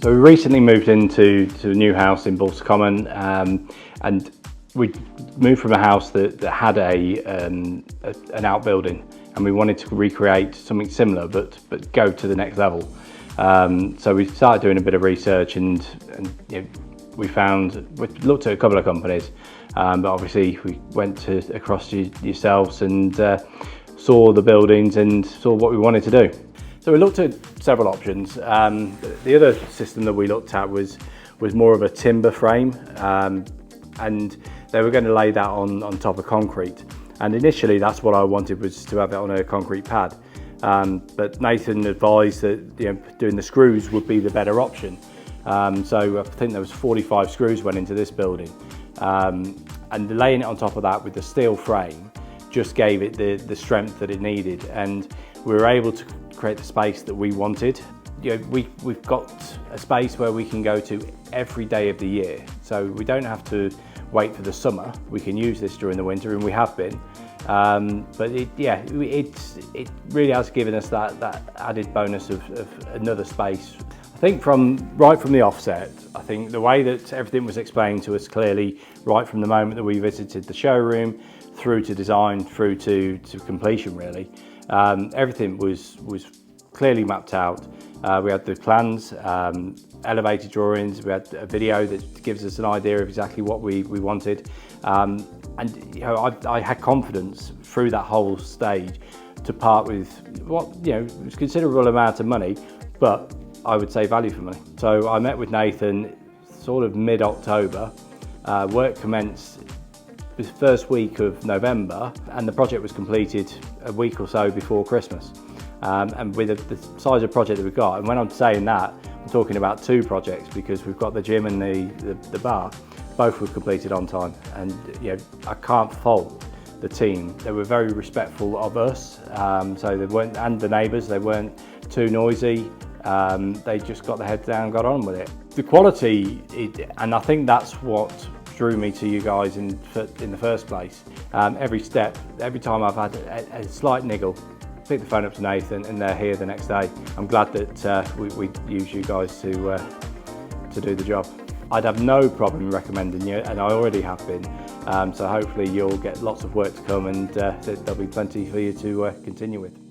So we recently moved into a new house in Balsall Common, and we moved from a house that had an outbuilding, and we wanted to recreate something similar but go to the next level. So we started doing a bit of research, and you know, we looked at a couple of companies, but obviously we went across to yourselves and saw the buildings and saw what we wanted to do. So we looked at several options. The other system that we looked at was more of a timber frame, and they were going to lay that on top of concrete. And initially that's what I wanted, was to have it on a concrete pad. But Nathan advised that doing the screws would be the better option. So I think there was 45 screws went into this building. And laying it on top of that with the steel frame just gave it the strength that it needed. And we were able to create the space that we wanted. We've got a space where we can go to every day of the year. So we don't have to wait for the summer. We can use this during the winter, and we have been. But it really has given us that added bonus of another space. I think right from the offset, I think the way that everything was explained to us clearly, right from the moment that we visited the showroom, through to design, through to completion really, everything was clearly mapped out. We had the plans, elevated drawings, we had a video that gives us an idea of exactly what we wanted. And I had confidence through that whole stage to part with what was a considerable amount of money, but I would say value for money. So I met with Nathan sort of mid-October. Work commenced the first week of November, and the project was completed a week or so before Christmas. And with the size of project that we've got, and when I'm saying that, I'm talking about 2 projects, because we've got the gym and the bar, both were completed on time. And I can't fault the team. They were very respectful of us, so they weren't, and the neighbours, they weren't too noisy. They just got their heads down and got on with it. The quality, and I think that's what drew me to you guys in the first place. Every step, every time I've had a slight niggle, pick the phone up to Nathan, and they're here the next day. I'm glad that we use you guys to do the job. I'd have no problem recommending you, and I already have been. So hopefully you'll get lots of work to come, and there'll be plenty for you to continue with.